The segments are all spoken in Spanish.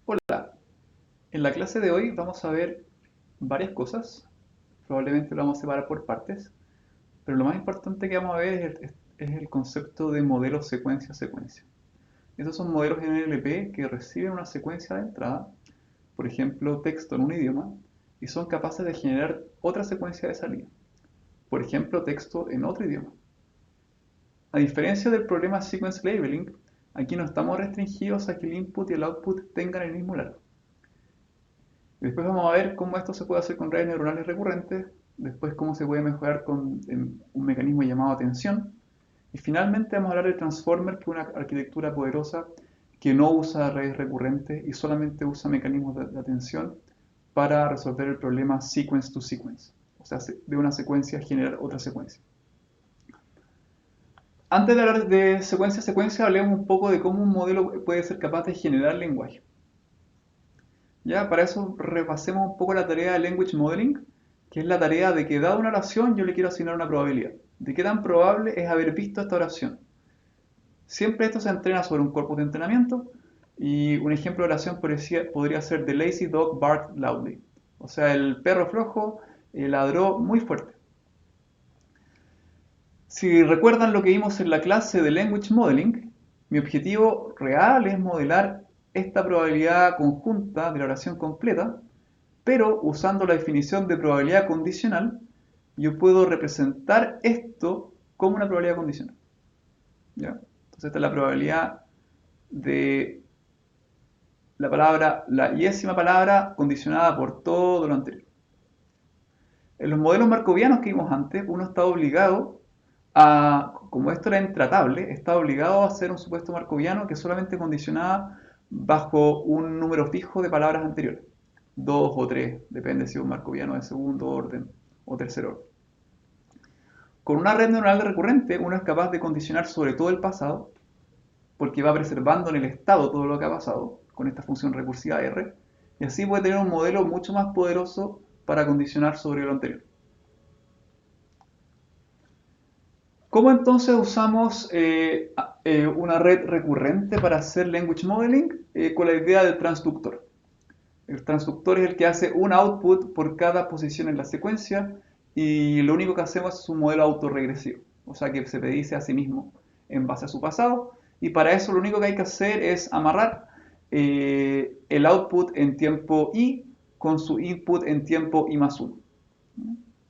Hola, en la clase de hoy vamos a ver varias cosas, probablemente lo vamos a separar por partes, pero lo más importante que vamos a ver es el concepto de modelo secuencia-secuencia. Esos son modelos NLP que reciben una secuencia de entrada, por ejemplo texto en un idioma, y son capaces de generar otra secuencia de salida, por ejemplo texto en otro idioma. A diferencia del problema sequence labeling, aquí no estamos restringidos a que el input y el output tengan el mismo largo. Después vamos a ver cómo esto se puede hacer con redes neuronales recurrentes, después cómo se puede mejorar con un mecanismo llamado atención, y finalmente vamos a hablar de Transformer, que es una arquitectura poderosa que no usa redes recurrentes y solamente usa mecanismos de atención para resolver el problema sequence to sequence, o sea, de una secuencia generar otra secuencia. Antes de hablar de secuencia a secuencia, hablemos un poco de cómo un modelo puede ser capaz de generar lenguaje. Ya, para eso repasemos un poco la tarea de Language Modeling, que es la tarea de que dada una oración yo le quiero asignar una probabilidad. ¿De qué tan probable es haber visto esta oración? Siempre esto se entrena sobre un corpus de entrenamiento y un ejemplo de oración podría ser The lazy dog barked loudly. O sea, el perro flojo ladró muy fuerte. Si recuerdan lo que vimos en la clase de Language Modeling, mi objetivo real es modelar esta probabilidad conjunta de la oración completa, pero usando la definición de probabilidad condicional, yo puedo representar esto como una probabilidad condicional. ¿Ya? Entonces esta es la probabilidad de la yésima palabra condicionada por todo lo anterior. En los modelos markovianos que vimos antes, uno está obligado como esto era intratable, está obligado a hacer un supuesto markoviano que solamente condicionaba bajo un número fijo de palabras anteriores. Dos o tres, depende si es un markoviano de segundo orden o tercer orden. Con una red neuronal recurrente, uno es capaz de condicionar sobre todo el pasado, porque va preservando en el estado todo lo que ha pasado, con esta función recursiva R, y así puede tener un modelo mucho más poderoso para condicionar sobre lo anterior. ¿Cómo entonces usamos una red recurrente para hacer language modeling? Con la idea del transductor. El transductor es el que hace un output por cada posición en la secuencia y lo único que hacemos es un modelo autorregresivo, o sea que se predice a sí mismo en base a su pasado y para eso lo único que hay que hacer es amarrar el output en tiempo i con su input en tiempo i más 1.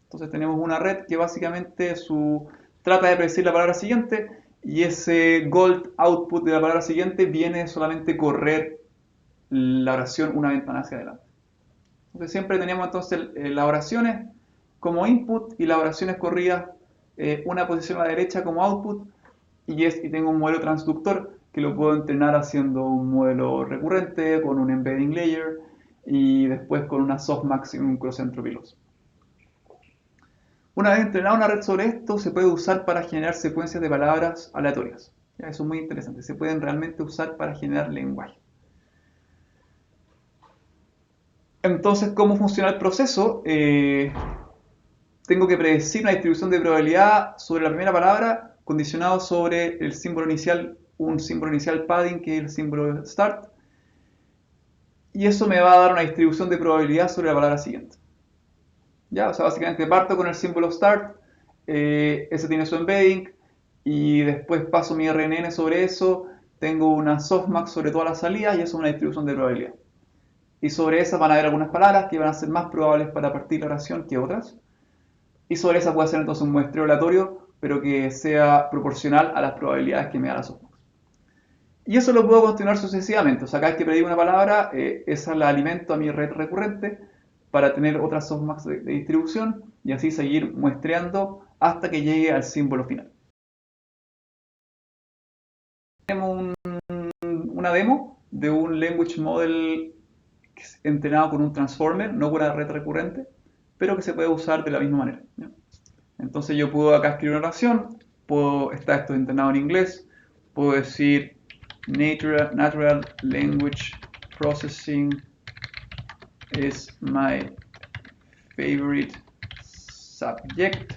Entonces tenemos una red que básicamente trata de predecir la palabra siguiente y ese gold output de la palabra siguiente viene solamente correr la oración una ventana hacia adelante. Entonces siempre teníamos entonces las oraciones como input y las oraciones corridas una posición a la derecha como output y tengo un modelo transductor que lo puedo entrenar haciendo un modelo recurrente con un embedding layer y después con una softmax y un cross entropy loss. Una vez entrenada una red sobre esto, se puede usar para generar secuencias de palabras aleatorias. ¿Ya? Eso es muy interesante. Se pueden realmente usar para generar lenguaje. Entonces, ¿cómo funciona el proceso? Tengo que predecir una distribución de probabilidad sobre la primera palabra condicionado sobre el símbolo inicial, un símbolo inicial padding que es el símbolo start. Y eso me va a dar una distribución de probabilidad sobre la palabra siguiente. ¿Ya? O sea, básicamente parto con el símbolo start, ese tiene su embedding, y después paso mi RNN sobre eso, tengo una softmax sobre todas las salidas y eso es una distribución de probabilidad. Y sobre esas van a haber algunas palabras que van a ser más probables para partir la oración que otras. Y sobre esa puede ser entonces un muestreo aleatorio, pero que sea proporcional a las probabilidades que me da la softmax. Y eso lo puedo continuar sucesivamente. O sea, cada vez que predigo una palabra, esa la alimento a mi red recurrente para tener otras softmax de distribución y así seguir muestreando hasta que llegue al símbolo final. Tenemos una demo de un language model entrenado con un transformer, no con una red recurrente, pero que se puede usar de la misma manera. ¿Ya? Entonces yo puedo acá escribir una oración, está esto entrenado en inglés, puedo decir natural language processing is my favorite subject.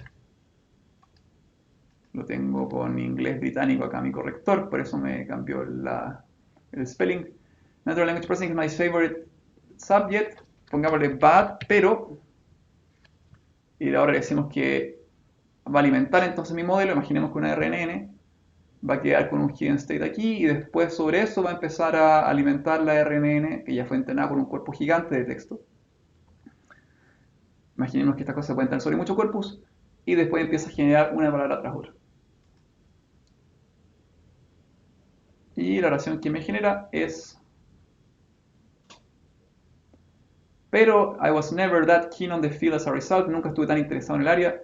Lo tengo con inglés británico acá mi corrector, por eso me cambió el spelling. Natural Language Processing is my favorite subject, pongámosle bad, pero, y ahora le decimos que va a alimentar entonces mi modelo, imaginemos que una RNN va a quedar con un hidden state aquí y después sobre eso va a empezar a alimentar la RNN que ya fue entrenada con un cuerpo gigante de texto. Imaginemos que estas cosas se pueden tener sobre muchos corpus y después empieza a generar una palabra tras otra. Y la oración que me genera es: pero I was never that keen on the field as a result, nunca estuve tan interesado en el área.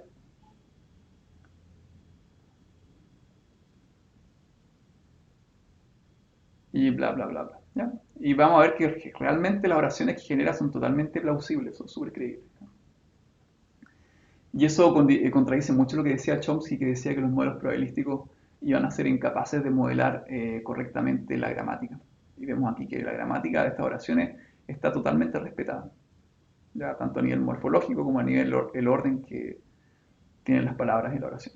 Y bla, bla, bla, bla. ¿Ya? Y vamos a ver que realmente las oraciones que genera son totalmente plausibles, son súper creíbles. Y eso contradice mucho lo que decía Chomsky, que decía que los modelos probabilísticos iban a ser incapaces de modelar correctamente la gramática. Y vemos aquí que la gramática de estas oraciones está totalmente respetada, ya tanto a nivel morfológico como a nivel el orden que tienen las palabras en la oración.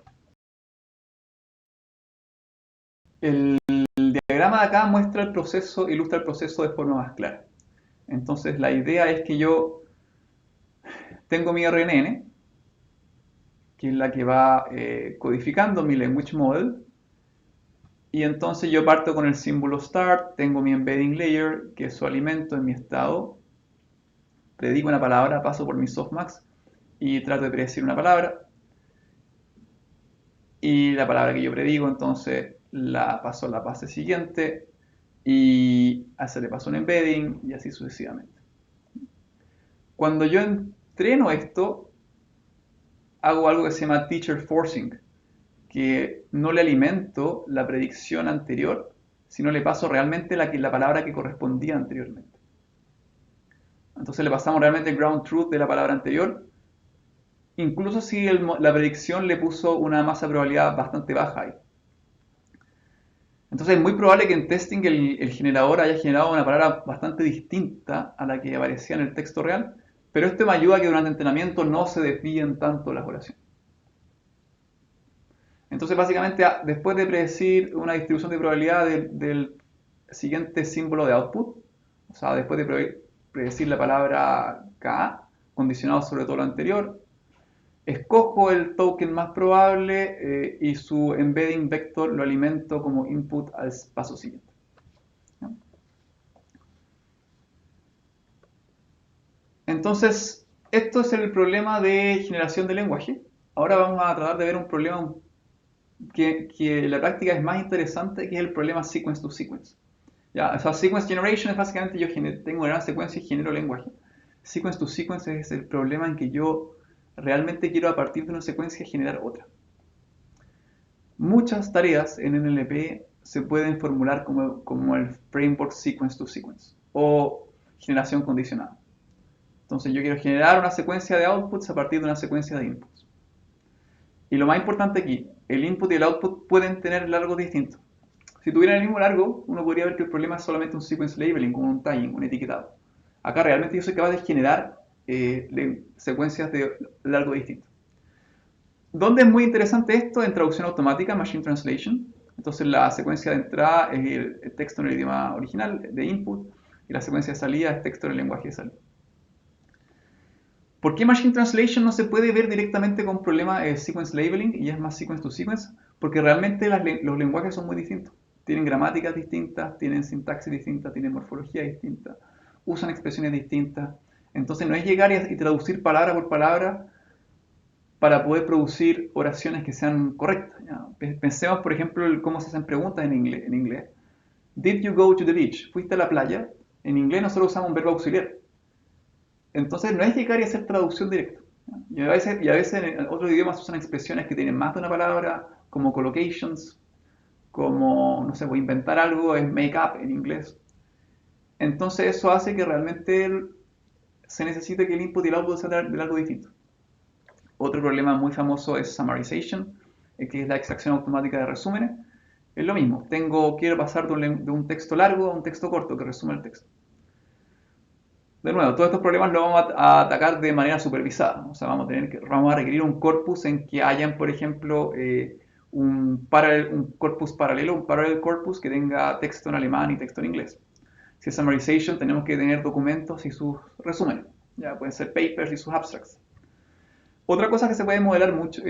El diagrama de acá muestra el proceso, ilustra el proceso de forma más clara. Entonces la idea es que yo tengo mi RNN, que es la que va codificando mi language model, y entonces yo parto con el símbolo start, tengo mi embedding layer, que es su alimento en mi estado, predigo una palabra, paso por mi softmax y trato de predecir una palabra, y la palabra que yo predigo entonces la paso a la fase siguiente y a ese le paso un embedding y así sucesivamente. Cuando yo entreno esto, hago algo que se llama teacher forcing, que no le alimento la predicción anterior, sino le paso realmente la palabra que correspondía anteriormente. Entonces le pasamos realmente el ground truth de la palabra anterior, incluso si la predicción le puso una masa de probabilidad bastante baja ahí. Entonces es muy probable que en testing el generador haya generado una palabra bastante distinta a la que aparecía en el texto real, pero esto me ayuda a que durante el entrenamiento no se desvíen tanto las oraciones. Entonces básicamente después de predecir una distribución de probabilidad del siguiente símbolo de output, o sea, después de predecir la palabra K, condicionado sobre todo lo anterior, escojo el token más probable y su embedding vector lo alimento como input al paso siguiente. ¿No? Entonces, esto es el problema de generación de lenguaje. Ahora vamos a tratar de ver un problema que en la práctica es más interesante, que es el problema sequence to sequence. Ya, o sea, sequence generation es básicamente yo tengo una gran secuencia y genero lenguaje. Sequence to sequence es el problema en que yo realmente quiero a partir de una secuencia generar otra. Muchas tareas en NLP se pueden formular como el framework sequence to sequence o generación condicionada. Entonces yo quiero generar una secuencia de outputs a partir de una secuencia de inputs. Y lo más importante aquí, el input y el output pueden tener largos distintos. Si tuvieran el mismo largo, uno podría ver que el problema es solamente un sequence labeling, como un tagging, un etiquetado. Acá realmente yo soy capaz de generar secuencias de largo distinto. ¿Dónde es muy interesante esto? En traducción automática, Machine Translation. Entonces la secuencia de entrada es el texto en el idioma original de input y la secuencia de salida es texto en el lenguaje de salida. ¿Por qué Machine Translation no se puede ver directamente con problema de sequence labeling y es más sequence to sequence? Porque realmente los lenguajes son muy distintos. Tienen gramáticas distintas, tienen sintaxis distinta, tienen morfología distinta, usan expresiones distintas. Entonces no es llegar y traducir palabra por palabra para poder producir oraciones que sean correctas. ¿Ya? Pensemos, por ejemplo, cómo se hacen preguntas en inglés. Did you go to the beach? ¿Fuiste a la playa? En inglés nosotros usamos un verbo auxiliar. Entonces no es llegar y hacer traducción directa. Y a veces en otros idiomas usan expresiones que tienen más de una palabra, como collocations, como, no sé, voy a inventar algo, es make up en inglés. Entonces eso hace que realmente se necesite que el input y el output sean de algo distinto. Otro problema muy famoso es summarization, que es la extracción automática de resúmenes. Es lo mismo, quiero pasar de un texto largo a un texto corto que resume el texto. De nuevo, todos estos problemas los vamos a atacar de manera supervisada. O sea, vamos a requerir un corpus en que hayan, por ejemplo, un corpus paralelo, un parallel corpus que tenga texto en alemán y texto en inglés. Si es summarization, tenemos que tener documentos y sus resúmenes. Ya pueden ser papers y sus abstracts. Otra cosa que se puede modelar mucho,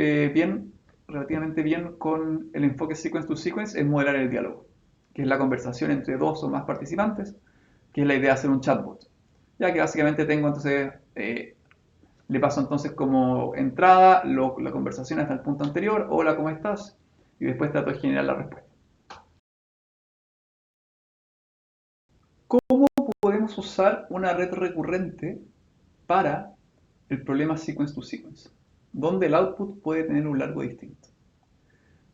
relativamente bien con el enfoque sequence to sequence es modelar el diálogo, que es la conversación entre dos o más participantes, que es la idea de hacer un chatbot. Ya que básicamente tengo entonces, le paso entonces como entrada la conversación hasta el punto anterior, hola, ¿cómo estás? Y después trato de generar la respuesta. ¿Cómo podemos usar una red recurrente para el problema sequence to sequence? Donde el output puede tener un largo distinto.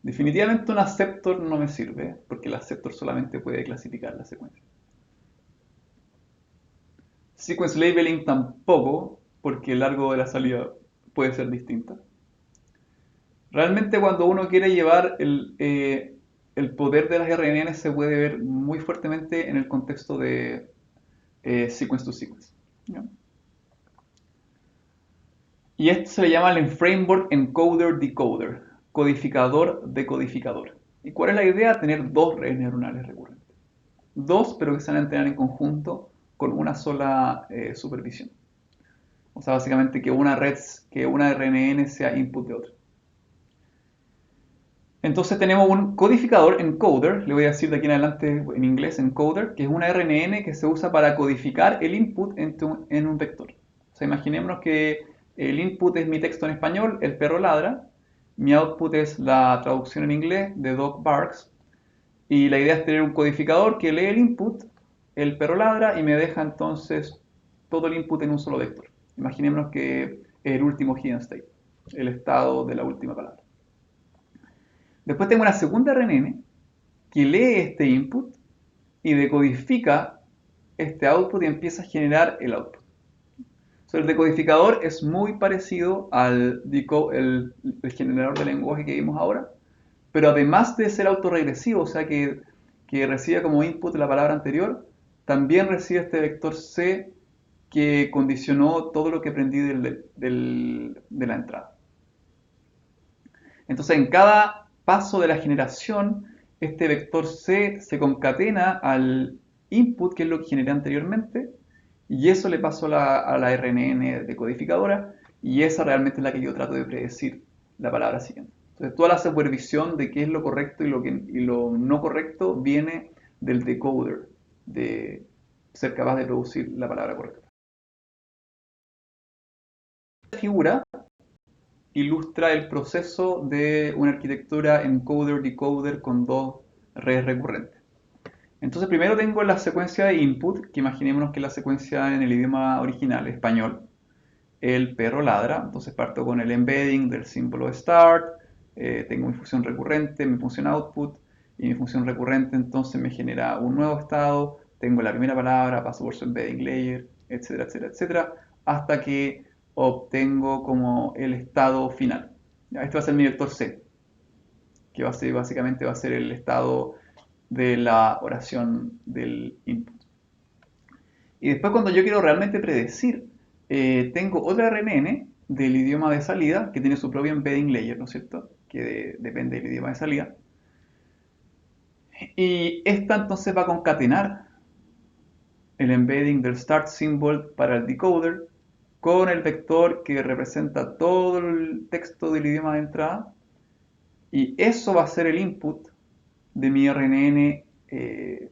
Definitivamente un acceptor no me sirve, porque el acceptor solamente puede clasificar la secuencia. Sequence labeling tampoco, porque el largo de la salida puede ser distinta. Realmente cuando uno quiere llevar el poder de las RNN se puede ver muy fuertemente en el contexto de sequence to sequence. ¿Ya? Y esto se le llama el framework encoder-decoder, codificador-decodificador. ¿Y cuál es la idea? Tener dos redes neuronales recurrentes. Dos, pero que se van a entrenar en conjunto con una sola supervisión. O sea, básicamente que una RNN sea input de otra. Entonces tenemos un codificador, encoder, le voy a decir de aquí en adelante en inglés, encoder, que es una RNN que se usa para codificar el input en un vector. O sea, imaginémonos que el input es mi texto en español, el perro ladra, mi output es la traducción en inglés de dog barks, y la idea es tener un codificador que lee el input, el perro ladra, y me deja entonces todo el input en un solo vector. Imaginémonos que es el último hidden state, el estado de la última palabra. Después tengo una segunda RNN que lee este input y decodifica este output y empieza a generar el output. El decodificador es muy parecido al el generador de lenguaje que vimos ahora, pero además de ser autorregresivo, o sea que recibe como input la palabra anterior, también recibe este vector C que condicionó todo lo que aprendí de la entrada. Entonces, en cada paso de la generación, este vector C se concatena al input, que es lo que generé anteriormente, y eso le paso a la RNN decodificadora, y esa realmente es la que yo trato de predecir la palabra siguiente. Entonces, toda la supervisión de qué es lo correcto y lo no correcto viene del decoder, de ser capaz de producir la palabra correcta. Esta figura ilustra el proceso de una arquitectura encoder-decoder con dos redes recurrentes. Entonces primero tengo la secuencia de input, que imaginémonos que es la secuencia en el idioma original, español. El perro ladra, entonces parto con el embedding del símbolo start, tengo mi función recurrente, mi función output, y mi función recurrente entonces me genera un nuevo estado, tengo la primera palabra, paso por su embedding layer, etcétera, etcétera, etcétera, hasta que obtengo como el estado final. ¿Ya? Este va a ser mi vector C, que básicamente va a ser el estado de la oración del input. Y después cuando yo quiero realmente predecir, tengo otra RNN del idioma de salida que tiene su propio embedding layer, ¿no es cierto? Que depende del idioma de salida. Y esta entonces va a concatenar el embedding del start symbol para el decoder con el vector que representa todo el texto del idioma de entrada, y eso va a ser el input de mi RNN de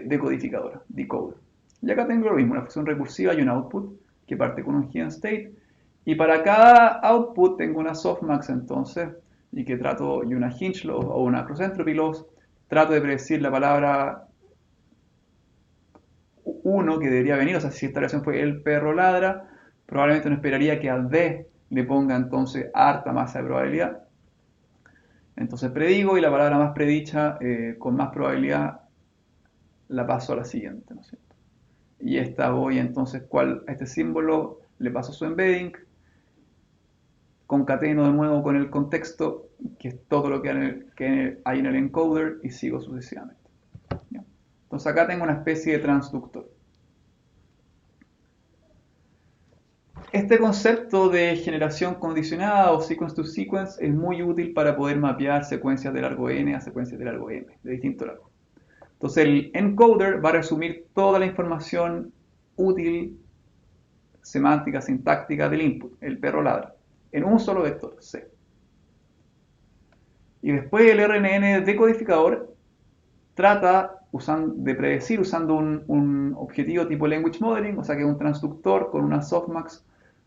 decodificadora, decoder. Y acá tengo lo mismo, una función recursiva y un output que parte con un hidden state, y para cada output tengo una softmax entonces, y que trato, y una hinge loss o una cross entropy loss, trato de predecir la palabra 1 que debería venir, o sea, si esta oración fue el perro ladra, probablemente no esperaría que al D le ponga entonces harta masa de probabilidad. Entonces predigo y la palabra más predicha con más probabilidad la paso a la siguiente, ¿no es cierto? Y esta voy entonces, a este símbolo le paso su embedding, concateno de nuevo con el contexto, que es todo lo que hay en el encoder, y sigo sucesivamente. ¿Ya? Entonces acá tengo una especie de transductor. Este concepto de generación condicionada o sequence to sequence es muy útil para poder mapear secuencias de largo n a secuencias de largo m, de distinto largo. Entonces el encoder va a resumir toda la información útil, semántica, sintáctica del input, el perro ladra, en un solo vector, C. Y después el RNN decodificador trata de predecir usando un objetivo tipo language modeling, o sea que es un transductor con una softmax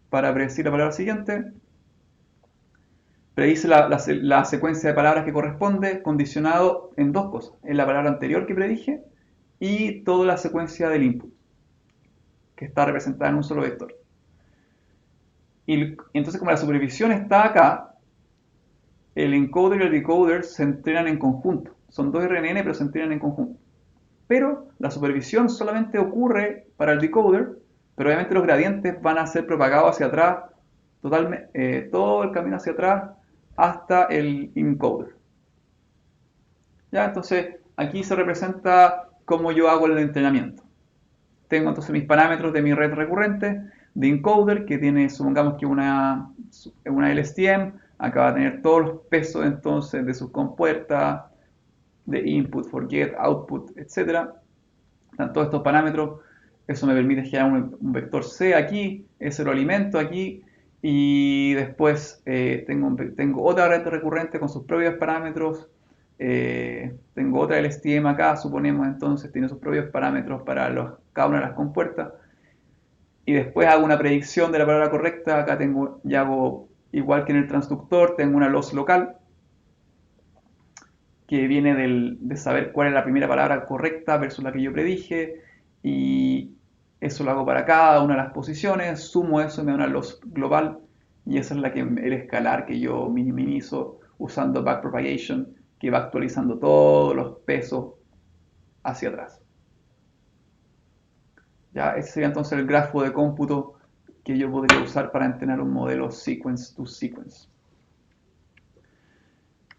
para predecir la palabra siguiente. Predice la secuencia de palabras que corresponde condicionado en dos cosas, en la palabra anterior que predije y toda la secuencia del input, que está representada en un solo vector. Y entonces como la supervisión está acá, el encoder y el decoder se entrenan en conjunto. Son dos RNN pero se entrenan en conjunto. Pero la supervisión solamente ocurre para el decoder, pero obviamente los gradientes van a ser propagados hacia atrás, todo el camino hacia atrás hasta el encoder. ¿Ya? Entonces aquí se representa cómo yo hago el entrenamiento. Tengo entonces mis parámetros de mi red recurrente de encoder que tiene, supongamos que una LSTM, acá va a tener todos los pesos entonces de sus compuertas, de input, forget, output, etc. Están todos estos parámetros. Eso me permite generar un vector C aquí, ese lo alimento aquí, y después tengo otra red recurrente con sus propios parámetros. Tengo otra LSTM acá, suponemos entonces, tiene sus propios parámetros para cada una de las compuertas. Y después hago una predicción de la palabra correcta. Acá ya hago, igual que en el transductor, tengo una loss local que viene de saber cuál es la primera palabra correcta versus la que yo predije, y eso lo hago para cada una de las posiciones, sumo eso y me da una loss global, y esa es el escalar que yo minimizo usando backpropagation, que va actualizando todos los pesos hacia atrás. Ya, ese sería entonces el grafo de cómputo que yo podría usar para entrenar un modelo sequence to sequence.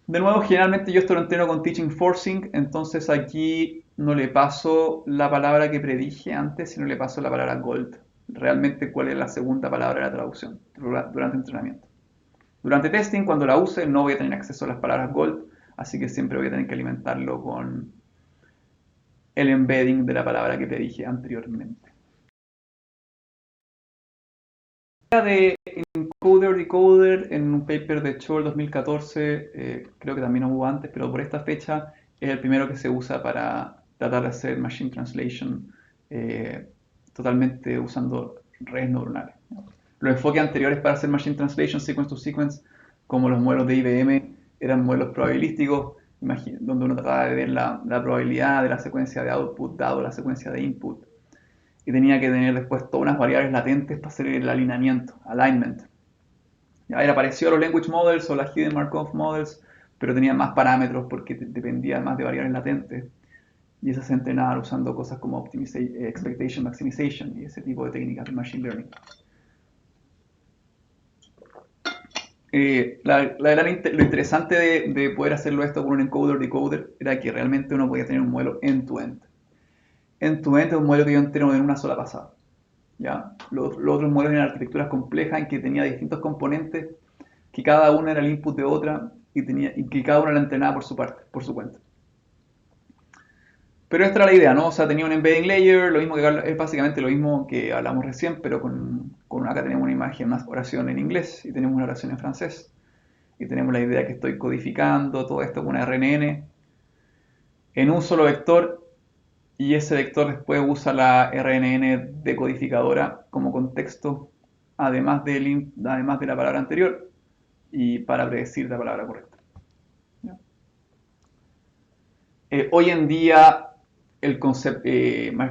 De nuevo, generalmente yo esto lo entreno con teaching forcing, entonces aquí no le paso la palabra que predije antes, sino le paso la palabra gold. Realmente cuál es la segunda palabra de la traducción durante entrenamiento. Durante testing, cuando la use, no voy a tener acceso a las palabras gold, así que siempre voy a tener que alimentarlo con el embedding de la palabra que predije anteriormente. De encoder decoder en un paper de Cho el 2014, creo que también hubo antes, pero por esta fecha es el primero que se usa para tratar de hacer machine translation totalmente usando redes neuronales. Los enfoques anteriores para hacer machine translation sequence to sequence, como los modelos de IBM, eran modelos probabilísticos, donde uno trataba de ver la probabilidad de la secuencia de output dado la secuencia de input, y tenía que tener después todas unas variables latentes para hacer el alineamiento, alignment. Ya era parecido a los language models o las hidden Markov models, pero tenía más parámetros porque dependía más de variables latentes, y esas se entrenaban usando cosas como expectation maximization y ese tipo de técnicas de machine learning. Lo interesante de poder hacerlo esto con un encoder decoder era que realmente uno podía tener un modelo end-to-end. End-to-end es un modelo que yo entreno en una sola pasada. ¿Ya? Los otros modelos eran arquitecturas complejas en que tenía distintos componentes, que cada una era el input de otra y que cada una la entrenaba por su parte, por su cuenta. Pero esta era la idea, ¿no? O sea, tenía un embedding layer, es básicamente lo mismo que hablamos recién, pero acá tenemos una imagen, una oración en inglés y tenemos una oración en francés. Y tenemos la idea que estoy codificando todo esto con una RNN en un solo vector, y ese vector después usa la RNN decodificadora como contexto, además de la palabra anterior, y para predecir la palabra correcta. Hoy en día, el concepto,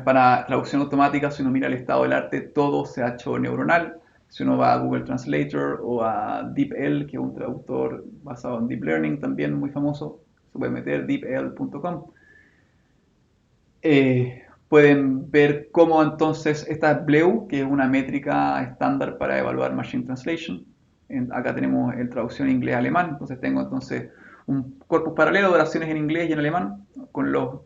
para traducción automática, si uno mira el estado del arte, todo se ha hecho neuronal. Si uno va a Google Translator o a DeepL, que es un traductor basado en Deep Learning también muy famoso, se puede meter deepl.com. Pueden ver cómo entonces esta es BLEU, que es una métrica estándar para evaluar Machine Translation. Acá tenemos el traducción inglés-alemán, entonces tengo entonces un corpus paralelo de oraciones en inglés y en alemán.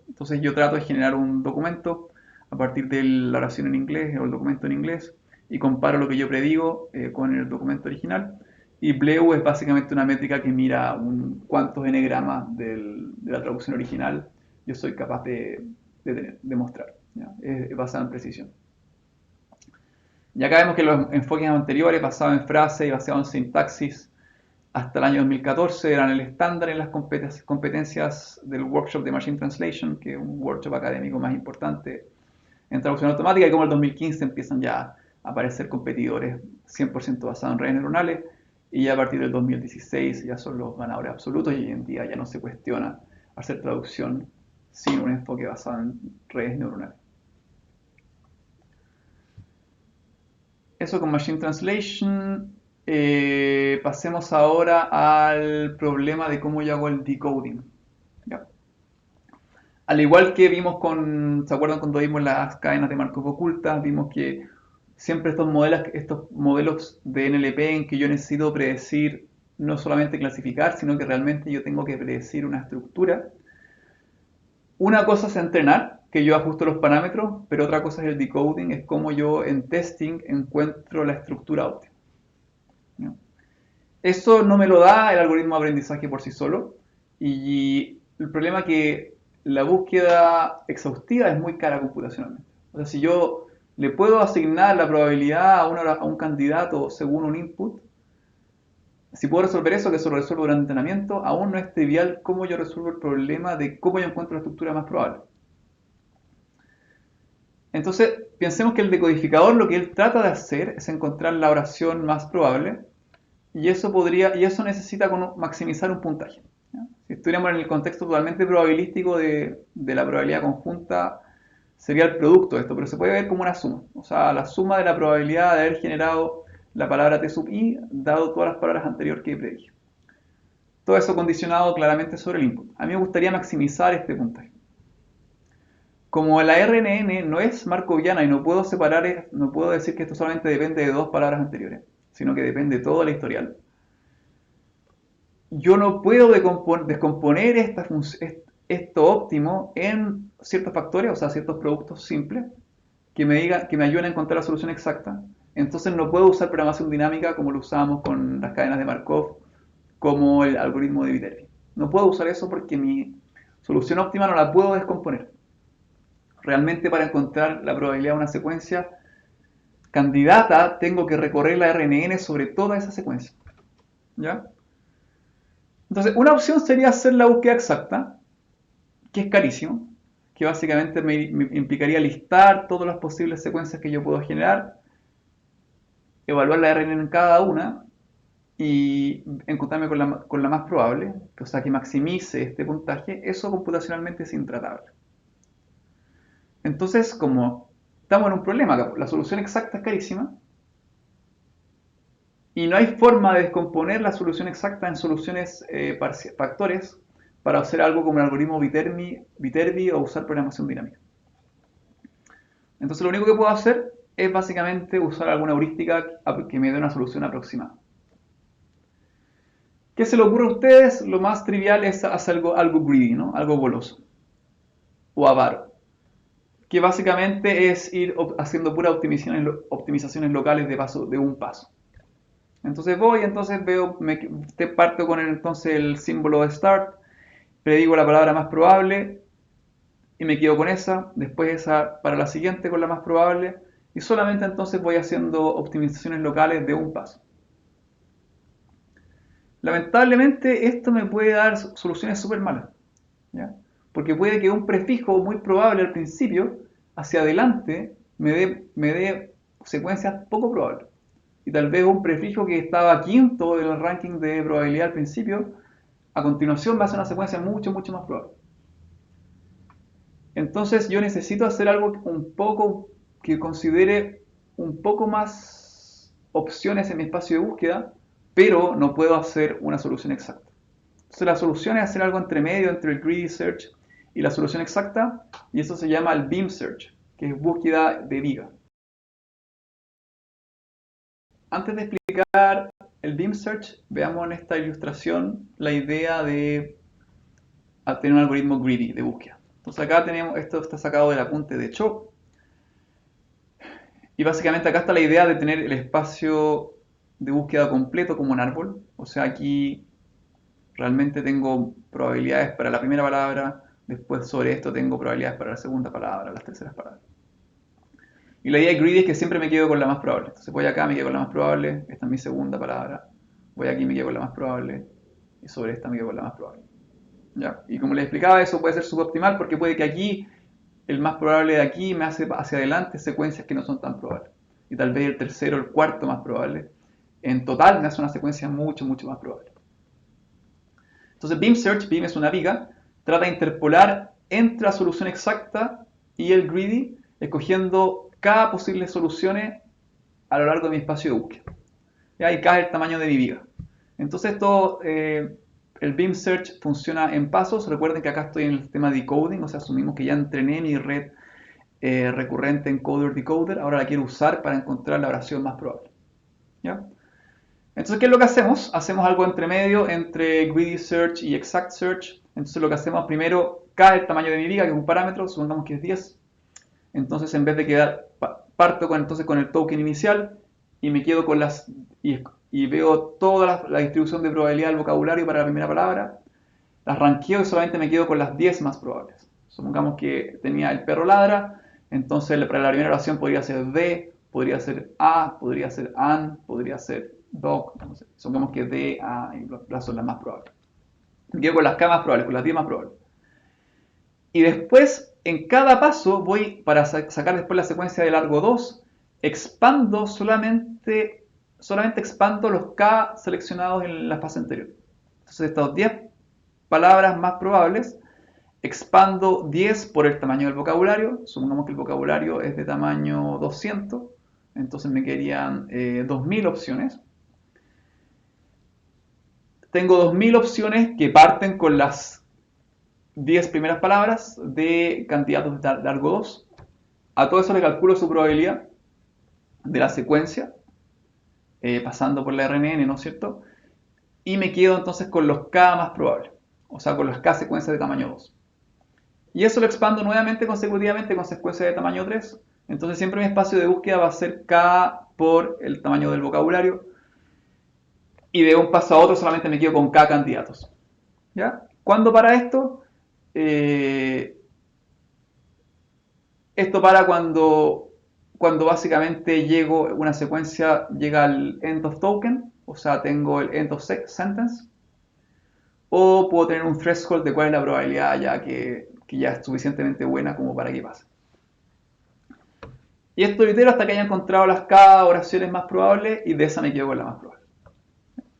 Entonces yo trato de generar un documento a partir de la oración en inglés o el documento en inglés y comparo lo que yo predigo con el documento original. Y BLEU es básicamente una métrica que mira cuántos enegramas de la traducción original yo soy capaz de mostrar. ¿Ya? Es basado en precisión. Y acá vemos que los enfoques anteriores, basados en frases y basados en sintaxis, hasta el año 2014 eran el estándar en las competencias del workshop de Machine Translation, que es un workshop académico más importante en traducción automática, y como el 2015 empiezan ya a aparecer competidores 100% basados en redes neuronales, y ya a partir del 2016 ya son los ganadores absolutos, y hoy en día ya no se cuestiona hacer traducción sin un enfoque basado en redes neuronales. Eso con Machine Translation. Pasemos ahora al problema de cómo yo hago el decoding. ¿Ya? Al igual que vimos ¿se acuerdan cuando vimos las cadenas de Markov ocultas? Vimos que siempre estos modelos de NLP en que yo necesito predecir, no solamente clasificar, sino que realmente yo tengo que predecir una estructura. Una cosa es entrenar, que yo ajusto los parámetros, pero otra cosa es el decoding, es cómo yo en testing encuentro la estructura óptima. ¿No? Eso no me lo da el algoritmo de aprendizaje por sí solo, y el problema es que la búsqueda exhaustiva es muy cara computacionalmente. O sea, si yo le puedo asignar la probabilidad a un candidato según un input, si puedo resolver eso, que eso lo resuelvo durante el entrenamiento, aún no es trivial cómo yo resuelvo el problema de cómo yo encuentro la estructura más probable. Entonces, pensemos que el decodificador lo que él trata de hacer es encontrar la oración más probable, y eso necesita maximizar un puntaje. ¿Ya? Si estuviéramos en el contexto totalmente probabilístico de la probabilidad conjunta, sería el producto de esto, pero se puede ver como una suma. O sea, la suma de la probabilidad de haber generado la palabra T sub i, dado todas las palabras anteriores que predije. Todo eso condicionado claramente sobre el input. A mí me gustaría maximizar este puntaje. Como la RNN no es markoviana y no puedo decir que esto solamente depende de dos palabras anteriores, sino que depende de todo el historial, yo no puedo descomponer esto óptimo en ciertos factores, o sea, ciertos productos simples, que me ayuden a encontrar la solución exacta. Entonces no puedo usar programación dinámica como lo usamos con las cadenas de Markov, como el algoritmo de Viterbi. No puedo usar eso porque mi solución óptima no la puedo descomponer. Realmente, para encontrar la probabilidad de una secuencia candidata, tengo que recorrer la RNN sobre toda esa secuencia. ¿Ya? Entonces, una opción sería hacer la búsqueda exacta, que es carísimo, que básicamente me implicaría listar todas las posibles secuencias que yo puedo generar, evaluar la RNN en cada una y encontrarme con la más probable, o sea, que maximice este puntaje. Eso computacionalmente es intratable. Entonces, como estamos en un problema, la solución exacta es carísima y no hay forma de descomponer la solución exacta en soluciones factores para hacer algo como el algoritmo Viterbi o usar programación dinámica. Entonces lo único que puedo hacer es básicamente usar alguna heurística que me dé una solución aproximada. ¿Qué se le ocurre a ustedes? Lo más trivial es hacer algo greedy, ¿no? Algo goloso o avaro, que básicamente es ir haciendo puras optimizaciones locales de un paso. Entonces parto con el símbolo de start, predigo la palabra más probable y me quedo con esa, después esa para la siguiente con la más probable, y solamente entonces voy haciendo optimizaciones locales de un paso. Lamentablemente esto me puede dar soluciones súper malas, ¿ya? Porque puede que un prefijo muy probable al principio, hacia adelante, me dé secuencias poco probables. Y tal vez un prefijo que estaba quinto del ranking de probabilidad al principio, a continuación va a ser una secuencia mucho, mucho más probable. Entonces yo necesito hacer algo un poco que considere un poco más opciones en mi espacio de búsqueda, pero no puedo hacer una solución exacta. Entonces la solución es hacer algo entre medio, entre el greedy search y la solución exacta, y eso se llama el beam search, que es búsqueda de viga. Antes de explicar el beam search, veamos en esta ilustración la idea de tener un algoritmo greedy de búsqueda. Entonces acá esto está sacado del apunte de Cho, y básicamente acá está la idea de tener el espacio de búsqueda completo como un árbol. O sea, aquí realmente tengo probabilidades para la primera palabra, Después sobre esto tengo probabilidades para la segunda palabra, las terceras palabras. Y la idea de greedy es que siempre me quedo con la más probable. Entonces voy acá, me quedo con la más probable, esta es mi segunda palabra. Voy aquí, me quedo con la más probable, y sobre esta me quedo con la más probable. ¿Ya? Y como les explicaba, eso puede ser suboptimal porque puede que aquí, el más probable de aquí me hace hacia adelante secuencias que no son tan probables. Y tal vez el tercero, el cuarto más probable, en total me hace una secuencia mucho, mucho más probable. Entonces Beam Search, Beam es una viga, trata de interpolar entre la solución exacta y el greedy, escogiendo cada posible solución a lo largo de mi espacio de búsqueda. Y cada es el tamaño de mi viga. Entonces el Beam Search funciona en pasos. Recuerden que acá estoy en el sistema de decoding, o sea, asumimos que ya entrené mi red recurrente encoder-decoder. Ahora la quiero usar para encontrar la oración más probable. ¿Ya? Entonces, ¿qué es lo que hacemos? Hacemos algo entre medio entre greedy search y exact search. Entonces lo que hacemos primero, cada el tamaño de mi viga, que es un parámetro, supongamos que es 10. Entonces en vez de quedar, parto entonces con el token inicial y me quedo con las, y veo toda la distribución de probabilidad del vocabulario para la primera palabra. Las ranqueo y solamente me quedo con las 10 más probables. Supongamos que tenía el perro ladra, entonces para la primera oración podría ser de, podría ser a, podría ser an, podría ser dog. Entonces, supongamos que de, a y las son las más probables. Me quedo con las k más probables, con las 10 más probables. Y después, en cada paso, voy para sacar después la secuencia de largo 2, expando solamente expando los k seleccionados en la fase anterior. Entonces, estas 10 palabras más probables, expando 10 por el tamaño del vocabulario. Supongamos que el vocabulario es de tamaño 200, entonces me quedarían 2000 opciones. Tengo 2000 opciones que parten con las 10 primeras palabras de candidatos de largo 2. A todo eso le calculo su probabilidad de la secuencia, pasando por la RNN, ¿no es cierto? Y me quedo entonces con los K más probables, o sea, con las K secuencias de tamaño 2. Y eso lo expando nuevamente consecutivamente con secuencias de tamaño 3. Entonces siempre mi espacio de búsqueda va a ser K por el tamaño del vocabulario. Y de un paso a otro solamente me quedo con K candidatos. ¿Ya? ¿Cuándo para esto? Esto para cuando básicamente una secuencia llega al end of token, o sea, tengo el end of sentence, o puedo tener un threshold de cuál es la probabilidad ya que ya es suficientemente buena como para que pase. Y esto itero hasta que haya encontrado las K oraciones más probables y de esa me quedo con la más probable.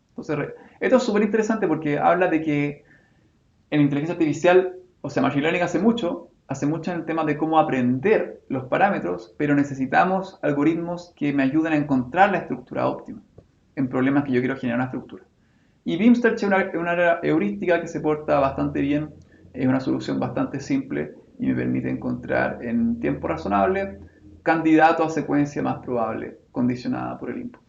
Entonces, esto es súper interesante porque habla de que en inteligencia artificial, o sea, Machine Learning hace mucho en el tema de cómo aprender los parámetros, pero necesitamos algoritmos que me ayuden a encontrar la estructura óptima en problemas que yo quiero generar una estructura. Y Beam Search es una heurística que se porta bastante bien, es una solución bastante simple y me permite encontrar en tiempo razonable candidato a secuencia más probable condicionada por el input.